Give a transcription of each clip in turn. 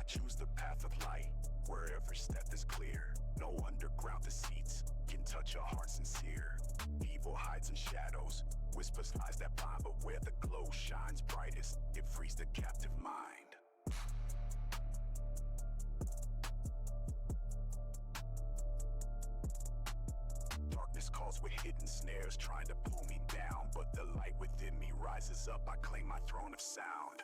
Choose the path of light, where every step is clear. No underground deceits can touch a heart sincere. Evil hides in shadows, whispers lies that blind, but where the glow shines brightest, it frees the captive mind. Darkness calls with hidden snares, trying to pull me down, but the light within me rises up. I claim my throne of sound.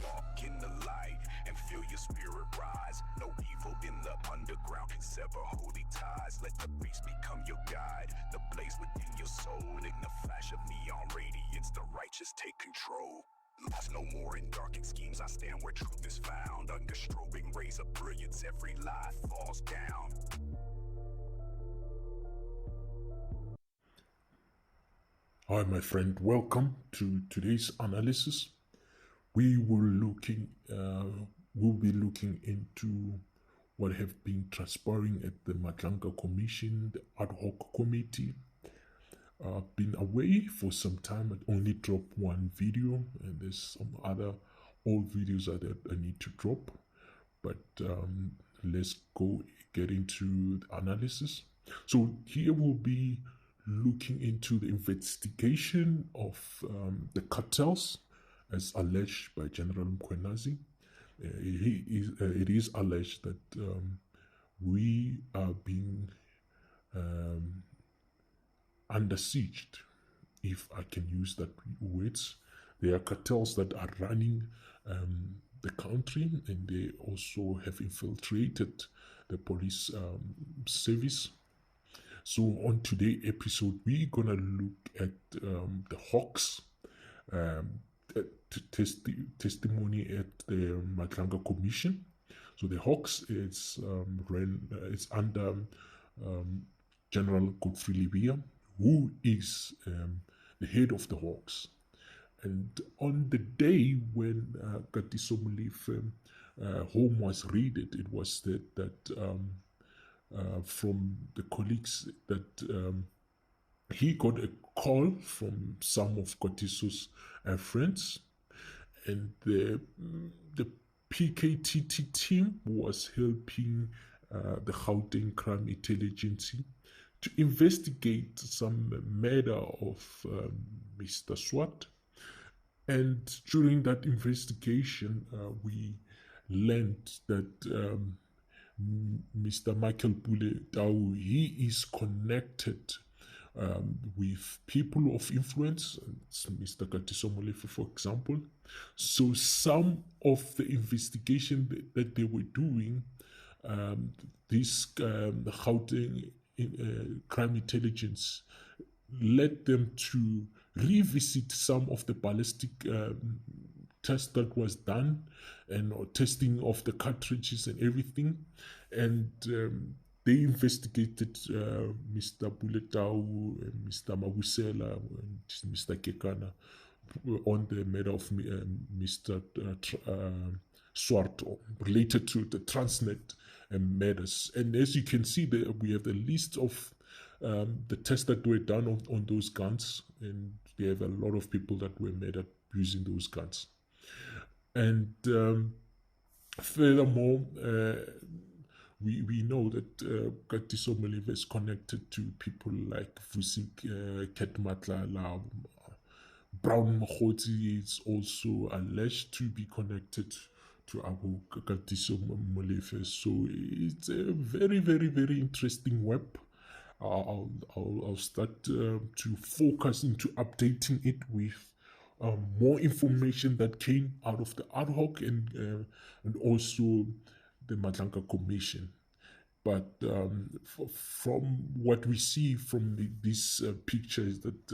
Walk in the light and feel your spirit rise. No evil in the underground can sever holy ties. Let the beast become your guide, the blaze within your soul. In the flash of neon radiance, the righteous take control. Lost no more in darkened schemes, I stand where truth is found. Under strobing rays of brilliance, every lie falls down. Hi my friend, welcome to today's analysis. We will be looking into what have been transpiring at the Madlanga Commission, the ad hoc committee. Been away for some time. I only dropped one video, and there's some other old videos that I need to drop. But let's get into the analysis. So here we'll be looking into the investigation of the cartels as alleged by General Mokoena. It is alleged that we are being under siege, if I can use that words. There are cartels that are running the country, and they also have infiltrated the police service. So on today's episode, we're gonna look at the HAWKS testimony at the Madlanga Commission. So the HAWKS is it's under General Lebeya, who is the head of the HAWKS. And on the day when Katiso Molefe home was raided, it was said that from the colleagues that he got a call from some of Katiso's friends, and the PKTT team was helping the Gauteng Crime Intelligence to investigate some murder of Mr. Swart. And during that investigation, we learned that Mr. Michael Mbotho, he is connected with people of influence, Mr. Katiso Molefe, for example. So some of the investigation that they were doing, this Gauteng Crime Intelligence led them to revisit some of the ballistic tests that was done, and testing of the cartridges and everything, and they investigated Mr. Mbotho, Mr. Mabusela, and Mr. Kekana on the murder of Mr. Swart, related to the Transnet murders. And as you can see, we have a list of the tests that were done on those guns, and they have a lot of people that were murdered using those guns. And furthermore, we know that Katiso Molefe is connected to people like Vusik Ketmatla. Brown Mokoena is also alleged to be connected to Abu Katiso Molefe. So it's a very, very, very interesting web. I'll start to focus into updating it with more information that came out of the ad hoc and also the Madlanga Commission. But from what we see from this picture is that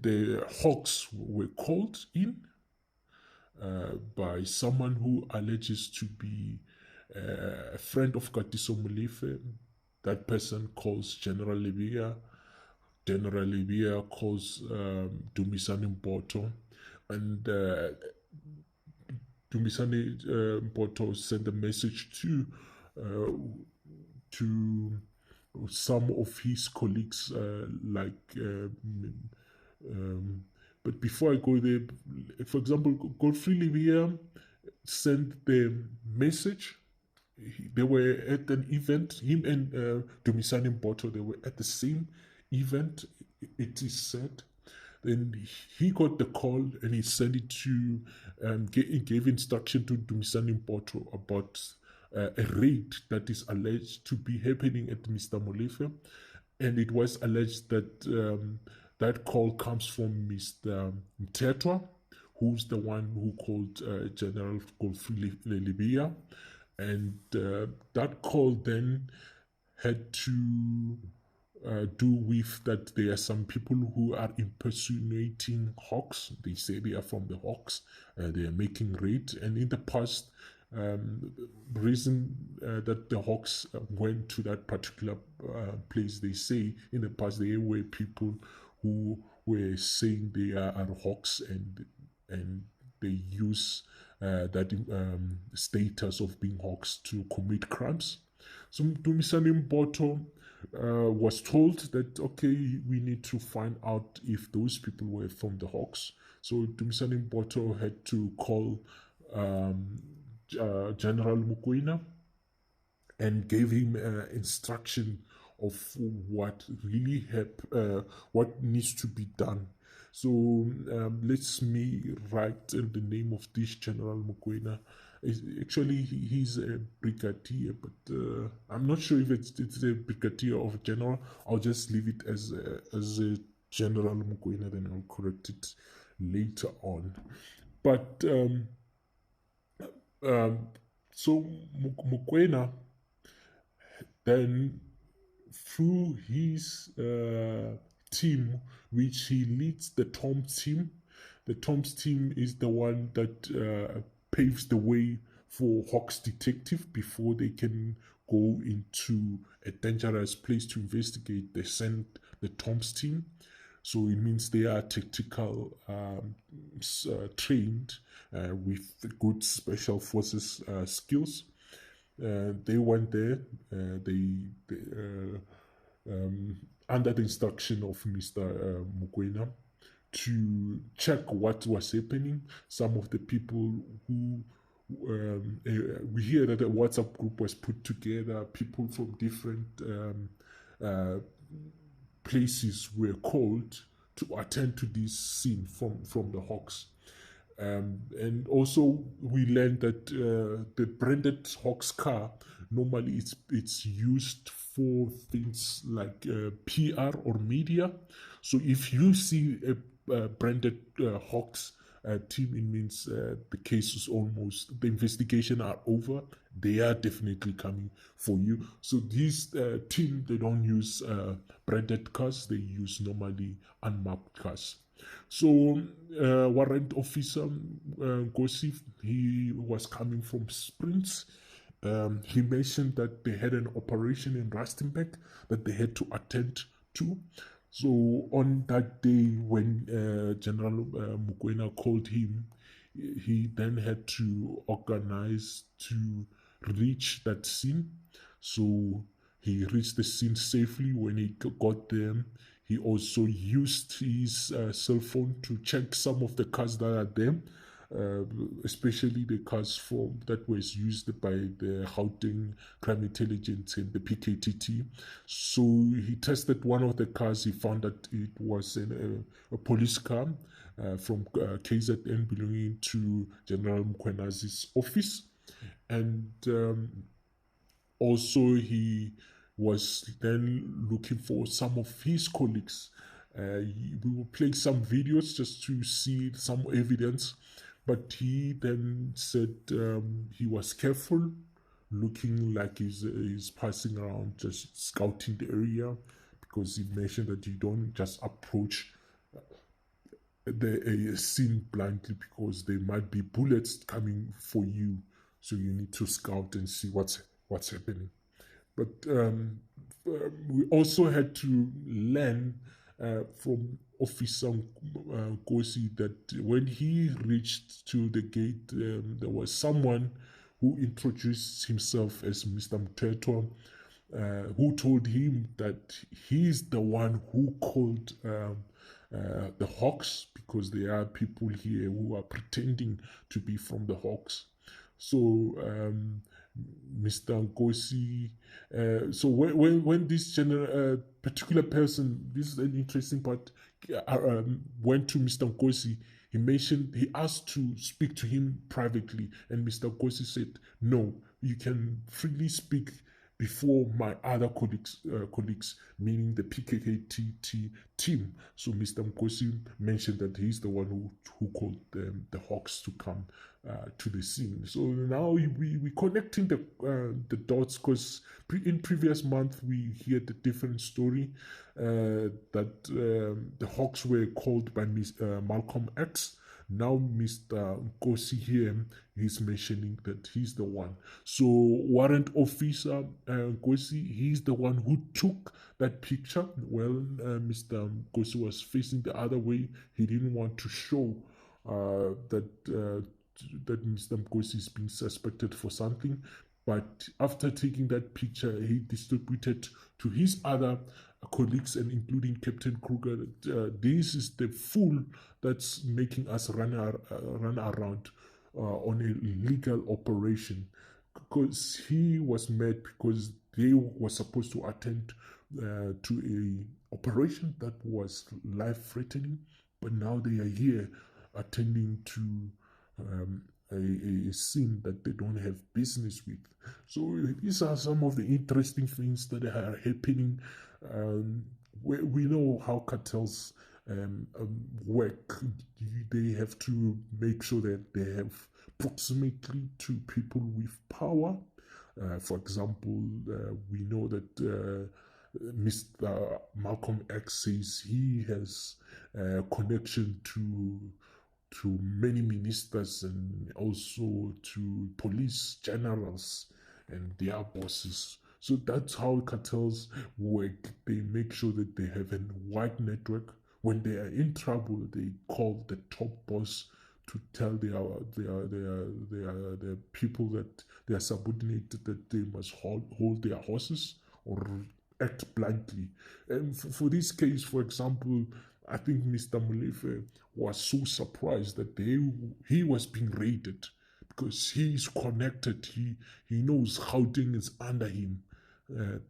the HAWKS were called in by someone who alleges to be a friend of Katiso Molefe. That person calls General Lebeya. General Lebeya calls Dumisani Mbotho, and Dumisani Mbotho sent a message to some of his colleagues, but before I go there, for example, Godfrey Lebeya sent the message. They were at an event, him and Dumisani Mbotho, they were at the same event, it is said. Then he got the call and he sent it to, he gave instruction to Dumisani Mbotho about a raid that is alleged to be happening at Mr. Molefe. And it was alleged that that call comes from Mr. Mtetwa, who's the one who called General Godfrey Lebeya. And that call then had to do with that there are some people who are impersonating HAWKS. They say they are from the HAWKS. They are making raids. And in the past, reason that the HAWKS went to that particular place, they say in the past there were people who were saying they are HAWKS and they use that status of being HAWKS to commit crimes. So Dumisani Mbotho was told that, okay, we need to find out if those people were from the HAWKS. So Dumisani Mbotho had to call General Mokoena and gave him instruction of what really what needs to be done. So let's me write the name of this General Mokoena. Actually, he's a brigadier, but I'm not sure if it's a brigadier or a general. I'll just leave it as a General Mokoena, then I'll correct it later on. But so Mokoena then, through his team, which he leads, the TOMS team. The TOMS team is the one that paves the way for HAWKS detective before they can go into a dangerous place to investigate. They send the TOMS team. So it means they are tactical trained with good special forces skills. They went there. Under the instruction of Mr. Mokoena, to check what was happening. Some of the people who we hear that a WhatsApp group was put together. People from different places were called to attend to this scene from the HAWKS. And also we learned that the branded HAWKS car, normally it's used for things like PR or media. So if you see a branded HAWKS team, it means the case is almost, the investigation are over. They are definitely coming for you. So this team, they don't use branded cars, they use normally unmarked cars. So warrant officer Nkosi, he was coming from Springs. He mentioned that they had an operation in Rustenburg that they had to attend to. So on that day when General Mokoena called him, he then had to organize to reach that scene. So he reached the scene safely. When he got there, he also used his cell phone to check some of the cars that are there, especially the cars that was used by the Gauteng Crime Intelligence and the PKTT. So he tested one of the cars. He found that it was a police car from KZN belonging to General Mokwena's office. And also he was then looking for some of his colleagues. We will play some videos just to see some evidence, but he then said he was careful, looking like he's passing around, just scouting the area, because he mentioned that you don't just approach the scene blindly, because there might be bullets coming for you, so you need to scout and see what's happening. But we also had to learn from Officer Nkosi that when he reached to the gate, there was someone who introduced himself as Mr. Mtetwa, who told him that he's the one who called the HAWKS, because there are people here who are pretending to be from the HAWKS. So Mr. Nkosi, so when this particular person, this is an interesting part, went to Mr. Nkosi, he asked to speak to him privately, and Mr. Nkosi said, no, you can freely speak before my other colleagues, meaning the PKTT team. So Mr. Nkosi mentioned that he's the one who called the HAWKS to come to the scene. So now we connecting the dots, because in previous month we heard a different story that the HAWKS were called by Malcolm X. Now Mr. Nkosi here is mentioning that he's the one. So warrant officer Nkosi, he's the one who took that picture. Well, Mr. Nkosi was facing the other way. He didn't want to show that Mr. Nkosi is being suspected for something. But after taking that picture, he distributed to his other colleagues, and including Captain Kruger, this is the fool that's making us run around on a legal operation, because he was mad because they were supposed to attend to a operation that was life-threatening, but now they are here attending to a scene that they don't have business with. So these are some of the interesting things that are happening. We know how cartels work. They have to make sure that they have proximity to people with power. For example, we know that Mr. Malcolm X says he has connection to many ministers and also to police generals and their bosses. So that's how cartels work. They make sure that they have a wide network. When they are in trouble, they call the top boss to tell their people that they are subordinated, that they must hold their horses or act blindly. And for this case, for example, I think Mr. Molefe was so surprised that he was being raided, because he is connected. He knows Gauteng is under him.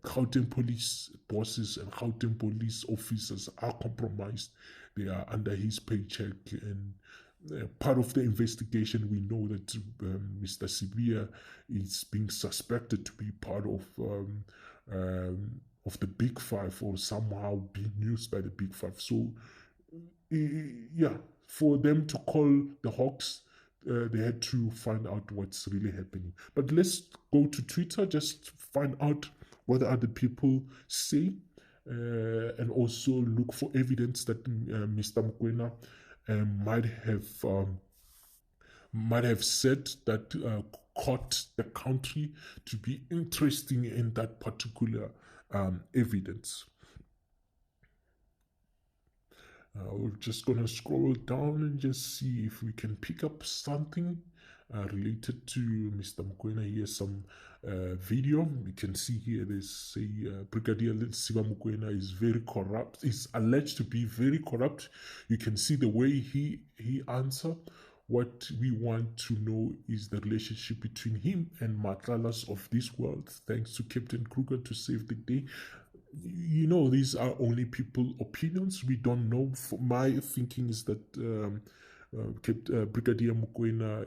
Gauteng police bosses and Gauteng police officers are compromised. They are under his paycheck, and part of the investigation, we know that Mr. Lebeya is being suspected to be part of the Big Five, or somehow being used by the Big Five. So, yeah, for them to call the HAWKS, they had to find out what's really happening. But let's go to Twitter, just find out what other people say, and also look for evidence that Mr. Mokoena might have said that caught the country to be interesting in that particular evidence. We're just gonna scroll down and just see if we can pick up something related to Mr. Mokoena. Here's some video. You can see here they say Brigadier Siva Mokoena is very corrupt. Is alleged to be very corrupt. You can see the way he answered. What we want to know is the relationship between him and Matlalas of this world. Thanks to Captain Kruger to save the day. You know, these are only people's opinions. We don't know. My thinking is that Brigadier Mokoena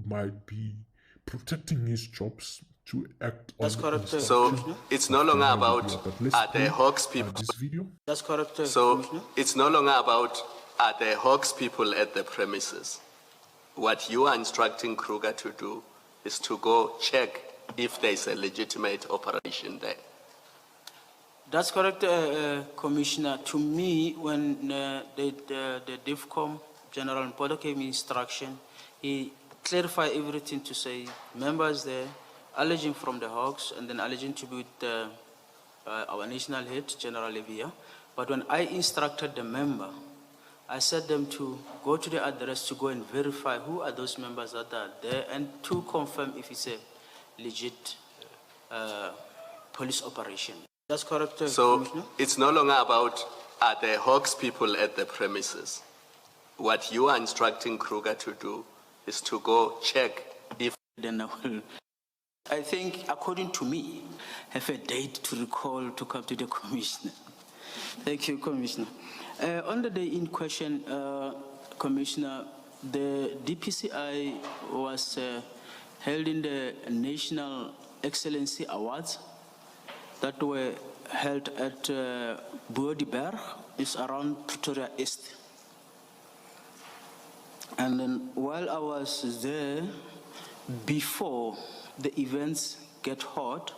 might be protecting his jobs to act. That's correct. So it's no longer about the HAWKS people. This video. That's correct. So it's no longer about the HAWKS people at the premises. What you are instructing Kruger to do is to go check if there is a legitimate operation there. That's correct, Commissioner. To me, when the DIFCOM General Mbotho gave me instruction, he clarified everything to say members there, alleging from the HAWKS, and then alleging to be with our national head, General Lebeya. But when I instructed the member, I said them to go to the address to go and verify who are those members that are there, and to confirm if it's a legit police operation. That's correct, So Commissioner? it's no longer about are the HAWKS people at the premises. What you are instructing Kruger to do is to go check if Then I think, according to me, have a date to recall to come to the Commissioner. Thank you, Commissioner. On the day in question, Commissioner, the DPCI was held in the National Excellency Awards that were held at Boerdeberg. It's around Pretoria East. And then while I was there, before the events get hot,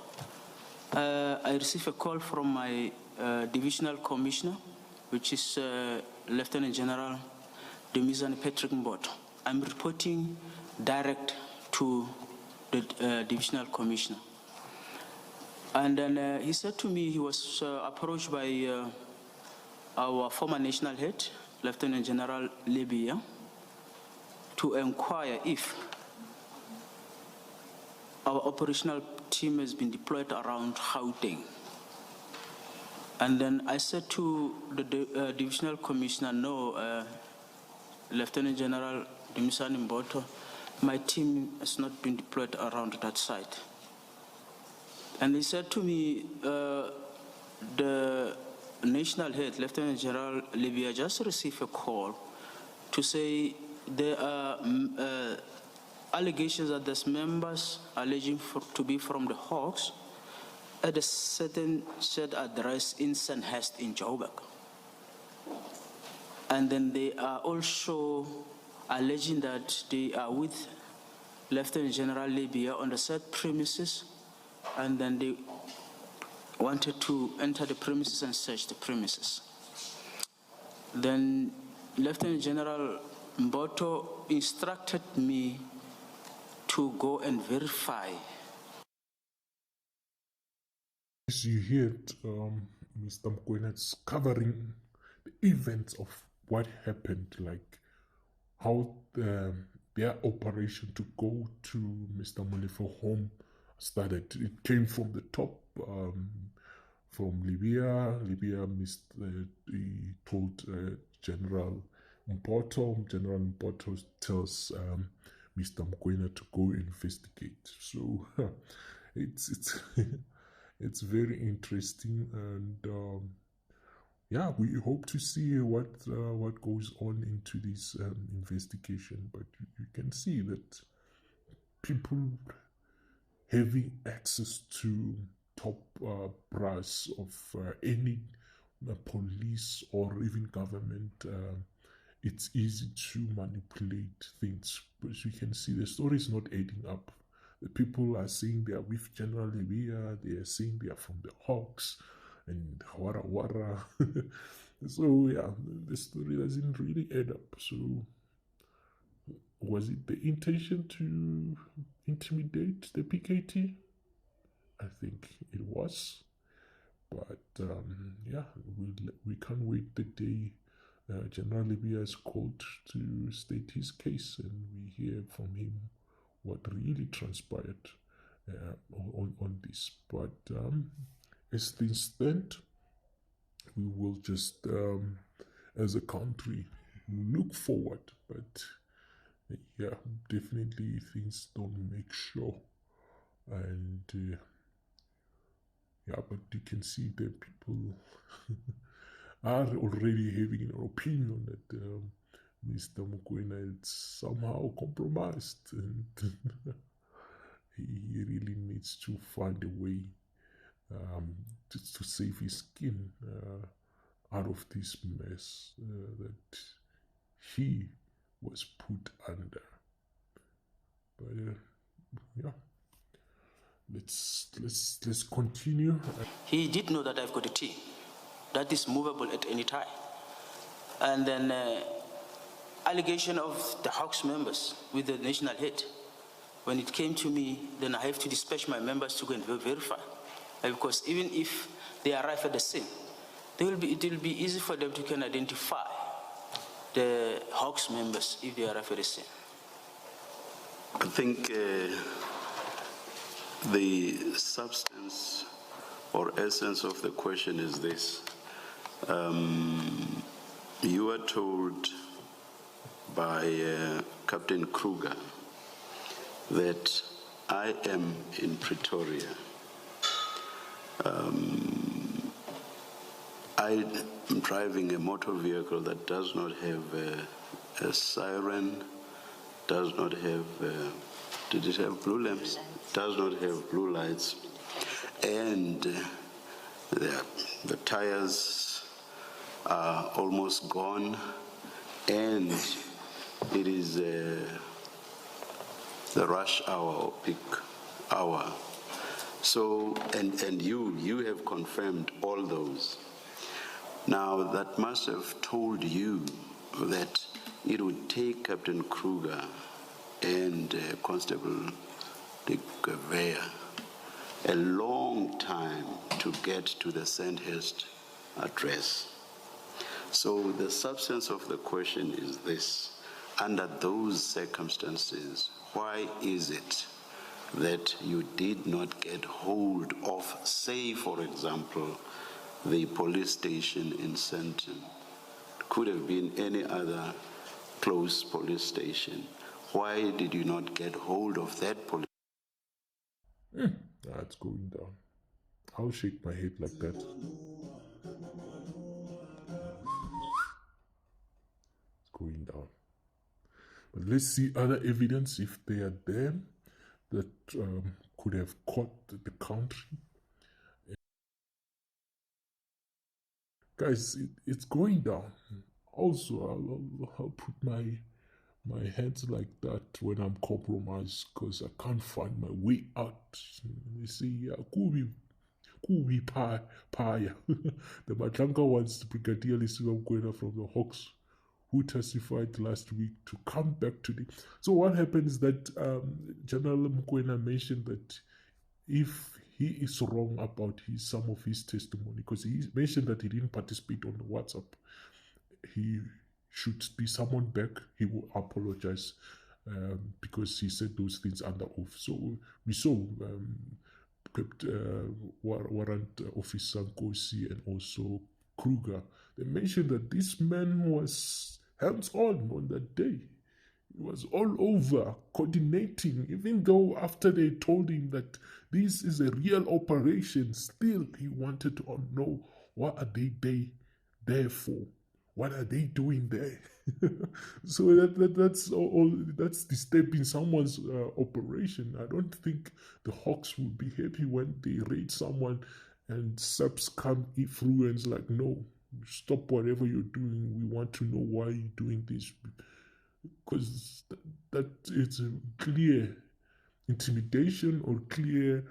I received a call from my divisional commissioner, which is Lieutenant General Dumizani Patrick Mbotho. I'm reporting direct to the divisional commissioner. And then he said to me he was approached by our former national head, Lieutenant General Lebeya, to inquire if our operational team has been deployed around Gauteng. And then I said to the divisional commissioner, no, Lieutenant General Dumizani Mbotho, my team has not been deployed around that site. And he said to me, the national head, Lieutenant General Lebeya, just received a call to say there are allegations that there's members alleging to be from the HAWKS at a certain shared address in Sandhurst in Joburg. And then they are also alleging that they are with Lieutenant General Lebeya on the said premises, and then they wanted to enter the premises and search the premises. Then Lieutenant General Mbotho instructed me to go and verify. As you heard, Mr. Mokoena is covering the events of what happened, like how their operation to go to Mr. Molefo's home started. It came from the top, from Lebeya. Lebeya he told General Mbotho. General Mbotho tells Mr. Mokoena to go investigate. So it's it's very interesting, and yeah, we hope to see what goes on into this investigation. But you can see that people having access to top brass of any police or even government, it's easy to manipulate things. But you can see the story is not adding up. The people are saying they are with General Lebeya, they are saying they are from the HAWKS and wara. So yeah, the story doesn't really add up. So was it the intention to intimidate the PKT? I think it was. But yeah, we can't wait the day General Lebeya is called to state his case, and we hear from him what really transpired on this. But as things stand, we will just, as a country, look forward. But yeah, definitely things don't make sure. And yeah, but you can see that people are already having an opinion that Mr. Mokoena is somehow compromised, and he really needs to find a way to save his skin out of this mess that he was put under. But yeah, let's continue. He did know that I've got a team that is movable at any time. And then allegation of the HAWKS members with the national head. When it came to me, then I have to dispatch my members to go and verify. Because even if they arrive at the scene, it will be easy for them to can identify the HAWKS members if they arrive at the scene. I think the substance or essence of the question is this. You were told by Captain Kruger that I am in Pretoria. I am driving a motor vehicle that does not have a siren, does not have, did it have blue lamps? Does not have blue lights. And the tires are almost gone, and it is the rush hour or peak hour. So, and you have confirmed all those. Now, that must have told you that it would take Captain Kruger and Constable Lebeya a long time to get to the Sandhurst address. So the substance of the question is this. Under those circumstances, why is it that you did not get hold of, say, for example, the police station in Sandton? It could have been any other close police station. Why did you not get hold of that police? That's going down. I'll shake my head like that. It's going down. But let's see other evidence if they are there that could have caught the country. Guys, it's going down. Also, I'll put my hands like that when I'm compromised because I can't find my way out. You see, Kubi Paya. The Madlanga wants Brigadier Mokoena from the HAWKS, who testified last week, to come back today. So what happens is that General Mokoena mentioned that if he is wrong about some of his testimony, because he mentioned that he didn't participate on the WhatsApp, he should be summoned back. He will apologize because he said those things under oath. So we saw Warrant Officer Nkosi and also Kruger. They mentioned that this man was hands-on that day. He was all over coordinating, even though after they told him that this is a real operation, still he wanted to know what are they there for. What are they doing there? So that's disturbing someone's operation. I don't think the HAWKS will be happy when they raid someone and subs come through and it's like, no, stop whatever you're doing. We want to know why you're doing this. Because that it's a clear intimidation or clear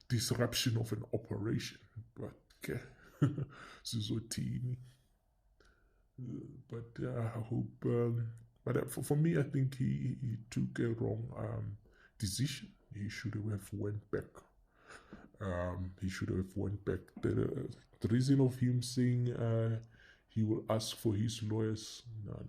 disruption of an operation. But okay. But I hope. But for me, I think he took a wrong decision. He should have went back. The reason of him saying he will ask for his lawyers. No.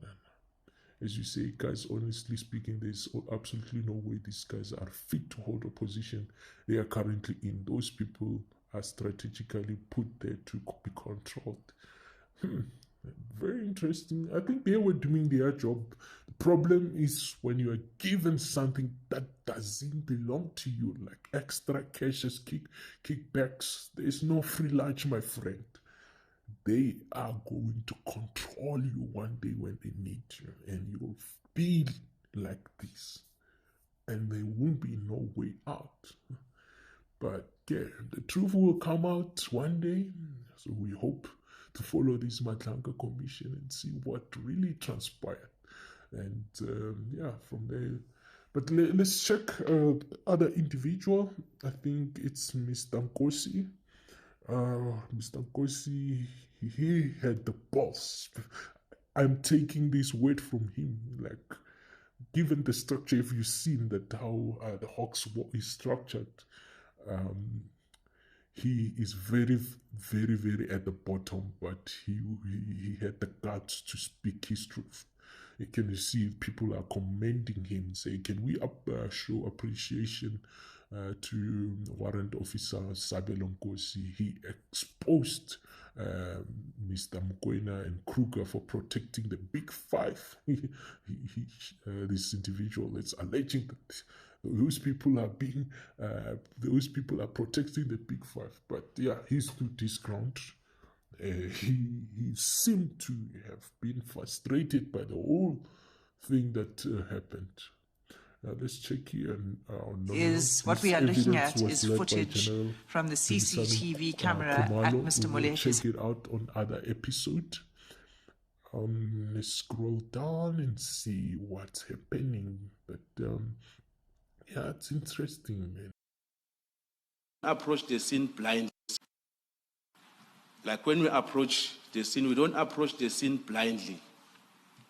As you say, guys, honestly speaking, there's absolutely no way these guys are fit to hold a position they are currently in. Those people are strategically put there to be controlled. Very interesting. I think they were doing their job. The problem is when you are given something that doesn't belong to you, like extra cashes, kickbacks. There's no free lunch, my friend. They are going to control you one day when they need you, and you'll be like this, and there won't be no way out. But yeah, the truth will come out one day, so we hope to follow this Madlanga Commission and see what really transpired. And yeah, from there. But let's check other individual. I think it's Mr. Nkosi. Mr. Nkosi, he had the balls. I'm taking this word from him. Like, given the structure, if you've seen that how the HAWKS is structured, he is very, very, very at the bottom, but he had the guts to speak his truth. You can see people are commending him, saying, can we show appreciation to Warrant Officer Sabelo Nkosi. He exposed Mr. Mokoena and Kruger for protecting the Big Five. This individual is alleging that those people are protecting the Big Five. But yeah, he stood his ground. He seemed to have been frustrated by the whole thing that happened. Let's check here. What we are looking at is footage from the CCTV camera at Mr. Molefi's. Check it out on other episode. Let's scroll down and see what's happening. But yeah, it's interesting, man. Approach the scene blindly. Like when we approach the scene, we don't approach the scene blindly.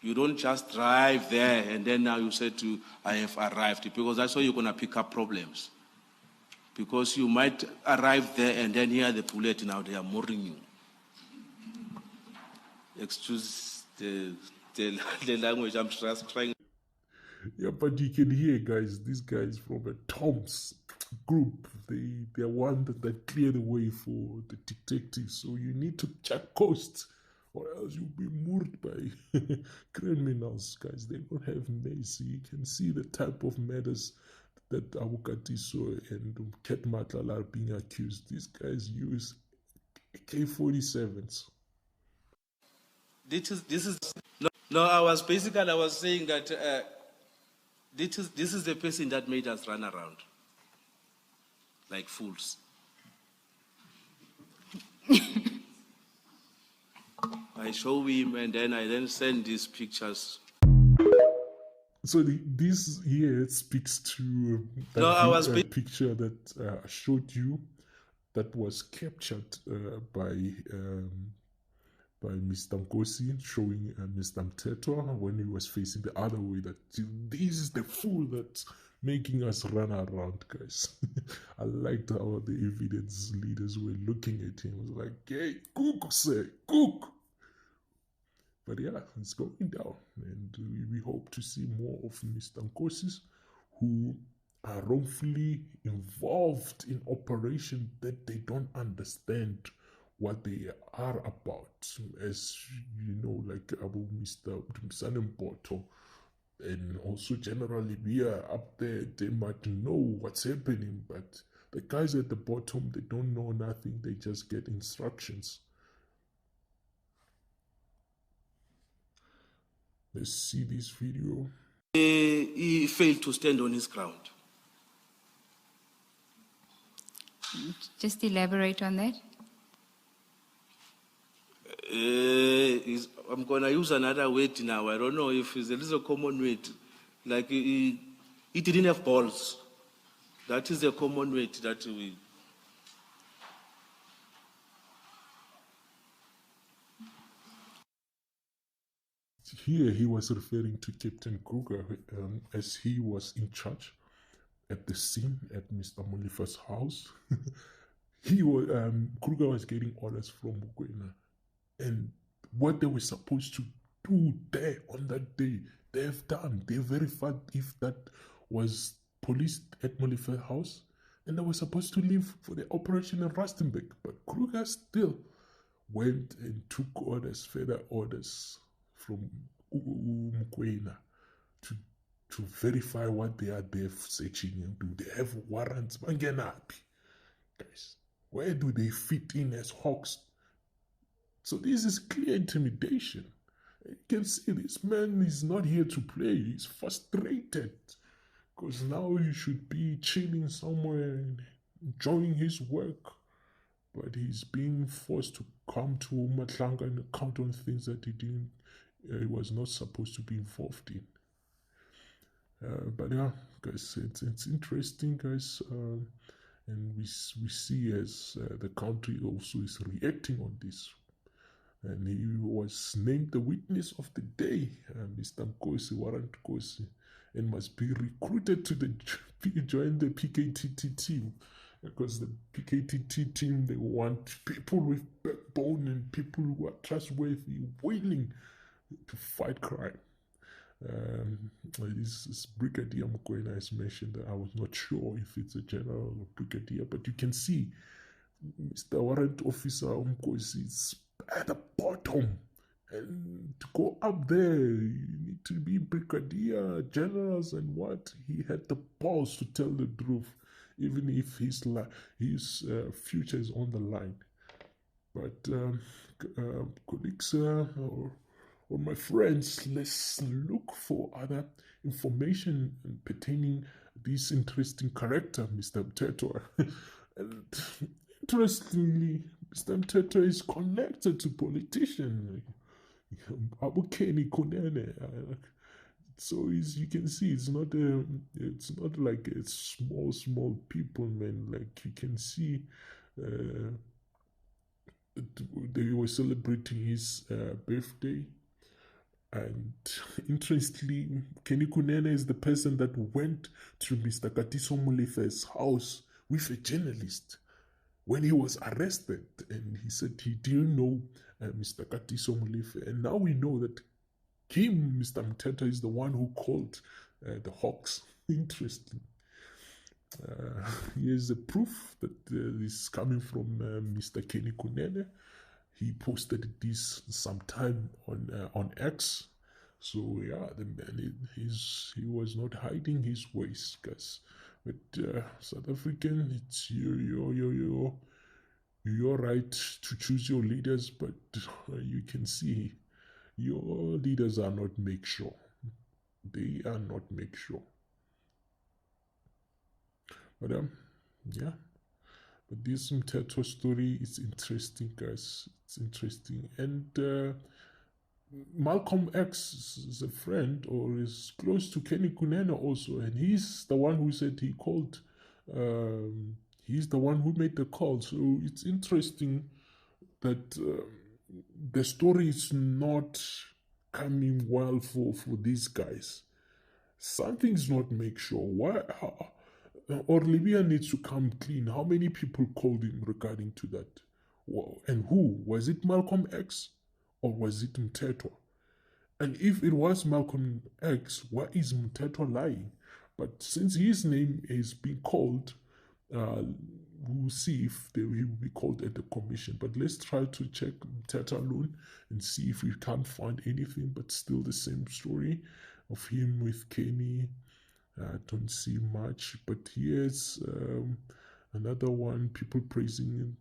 You don't just drive there and then now you say I have arrived, because that's how you're going to pick up problems. Because you might arrive there and then hear the bullet, now they are mooring you. Excuse the language, I'm just trying. Yeah, but you can hear, guys, these guys from a Tom's group, they're one that clear the way for the detectives. So you need to check costs, or else you'll be moored by criminals, guys. They don't have mercy. You can see the type of matters that Awukatiso and Ket Matlala are being accused. These guys use AK-47s. This is no. I was saying that this is the person that made us run around like fools. I show him and then I send these pictures. So this here speaks to that picture that I showed you, that was captured by Mr. Nkosi, showing Mr. Mteto when he was facing the other way, that this is the fool that's making us run around, guys. I liked how the evidence leaders were looking at him. It was like, hey, cook, say, cook. But yeah, it's going down, and we hope to see more of Mr. Nkosis, who are wrongfully involved in operations that they don't understand what they are about. As you know, like about Mr. Mbotho, and also generally we are up there, they might know what's happening, but the guys at the bottom, they don't know nothing, they just get instructions. Let's see this video. He failed to stand on his ground. Just elaborate on that. I'm going to use another word now. I don't know if there is a common word. Like he didn't have balls. That is the common word that we... Here he was referring to Captain Kruger as he was in charge at the scene at Mr. Molefi's house. Kruger was getting orders from Mokoena, and what they were supposed to do there on that day, they have done. They verified if that was police at Molefi's house, and they were supposed to leave for the operation in Rustenburg. But Kruger still went and took orders, further orders from Mokoena to verify what they are there searching and do. They have warrants. Guys, where do they fit in as HAWKS? So this is clear intimidation. You can see this man is not here to play. He's frustrated because now he should be chilling somewhere and enjoying his work, but he's being forced to come to Madlanga and count on things that he was not supposed to be involved in. But yeah, guys, it's interesting, guys, and we see as the country also is reacting on this. And he was named the witness of the day, Mr. Nkosi, Warrant Nkosi, and must be recruited to join the PKTT team, because the PKTT team, they want people with backbone and people who are trustworthy, willing to fight crime. This Brigadier Mokoena is mentioned. I was not sure if it's a general or brigadier, but you can see Mr. Warrant Officer Nkosi is at the bottom. And to go up there, you need to be brigadier, generals, and what? He had the balls to tell the truth, even if his future is on the line. But colleagues or my friends, let's look for other information pertaining this interesting character, Mr. Mbotho. And interestingly, Mr. Mbotho is connected to politicians. So as you can see, it's not like a small people, man. Like you can see, they were celebrating his birthday. And interestingly, Kenny Kunene is the person that went to Mr. Katiso Molefe's house with a journalist when he was arrested. And he said he didn't know Mr. Katiso Molefe. And now we know that him, Mr. Mbotho, is the one who called the HAWKS. Interesting. Here's a proof that this is coming from Mr. Kenny Kunene. He posted this sometime on X. So yeah, the man, he was not hiding his ways, guys. But South African, it's your right to choose your leaders, but you can see your leaders are not make sure. They are not make sure. But yeah. But this Mbotho story is interesting, guys. It's interesting. And Malcolm X is a friend or is close to Kenny Kunene also. And he's the one who said he called. He's the one who made the call. So it's interesting that the story is not coming well for these guys. Something's not make sure. Why? Or Lebeya needs to come clean. How many people called him regarding to that? And who? Was it Malcolm X or was it Mbotho? And if it was Malcolm X, why is Mbotho lying? But since his name is being called, we'll see if he will be called at the commission. But let's try to check Mbotho alone and see if we can't find anything, but still the same story of him with Kenny. I don't see much, but here's another one, people praising him,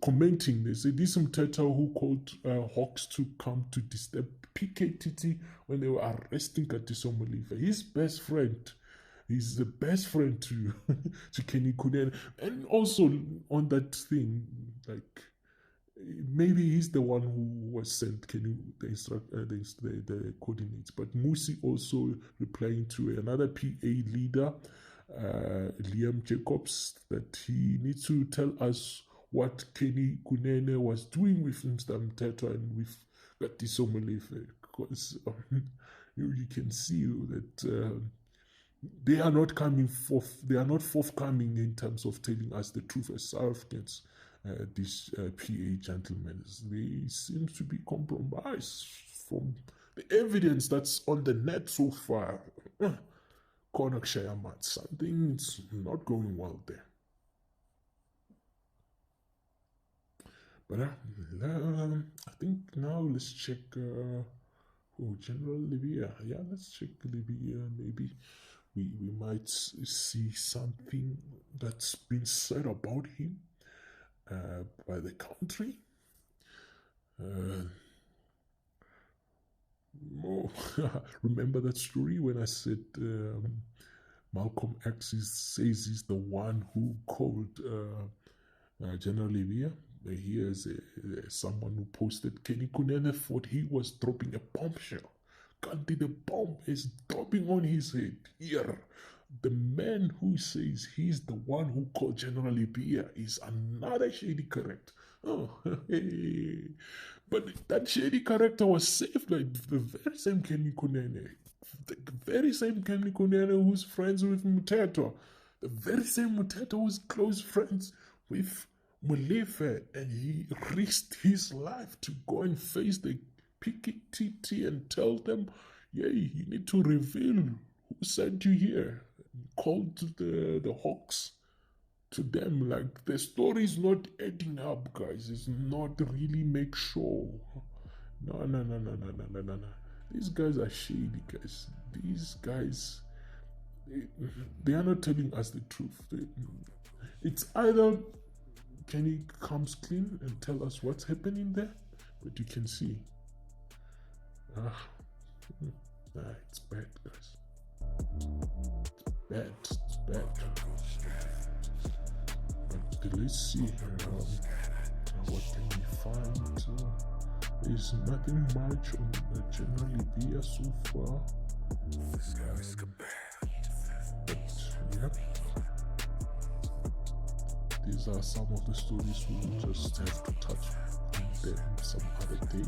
commenting. They say this Mbotho who called HAWKS to come to disturb PKTT when they were arresting Katiso Molefe. His best friend. He's the best friend to to Kenny Kunene. And also on that thing, like maybe he's the one who was sent Kenny the coordinates. But Musi also replying to another PA leader, Liam Jacobs, that he needs to tell us what Kenny Kunene was doing with Mr. Mbotho and with Katiso Molefe, because you can see that they are not coming forth. They are not forthcoming in terms of telling us the truth as South Africans. These PA gentlemen, they seem to be compromised from the evidence that's on the net so far. Something's not going well there. But I think now let's check General Lebeya. Yeah, let's check Lebeya. Maybe we might see something that's been said about him by the country. Remember that story when I said Malcolm X says he's the one who called General Lebeya? Here's someone who posted Kenny Kunene thought he was dropping a bombshell. Kanti the bomb is dropping on his head. Here, the man who says he's the one who called General Lebeya is another shady character. Oh, hey. But that shady character was saved by the very same Kenny Kunene. The very same Kenny Kunene who's friends with Mbotho. The very same Mbotho who's close friends with Molefe, and he risked his life to go and face the PKTT and tell them Yay, you need to reveal who sent you here. Called the HAWKS to them, like, the story is not adding up, guys. It's not really make sure. No. These guys are shady, guys. These guys, they are not telling us the truth. It's either Kenny comes clean and tell us what's happening there, but you can see. It's bad, guys. It's bad. But let's see what can we find. There's nothing much on General Lebeya so far. But yep, these are some of the stories we will just have to touch on them some other day.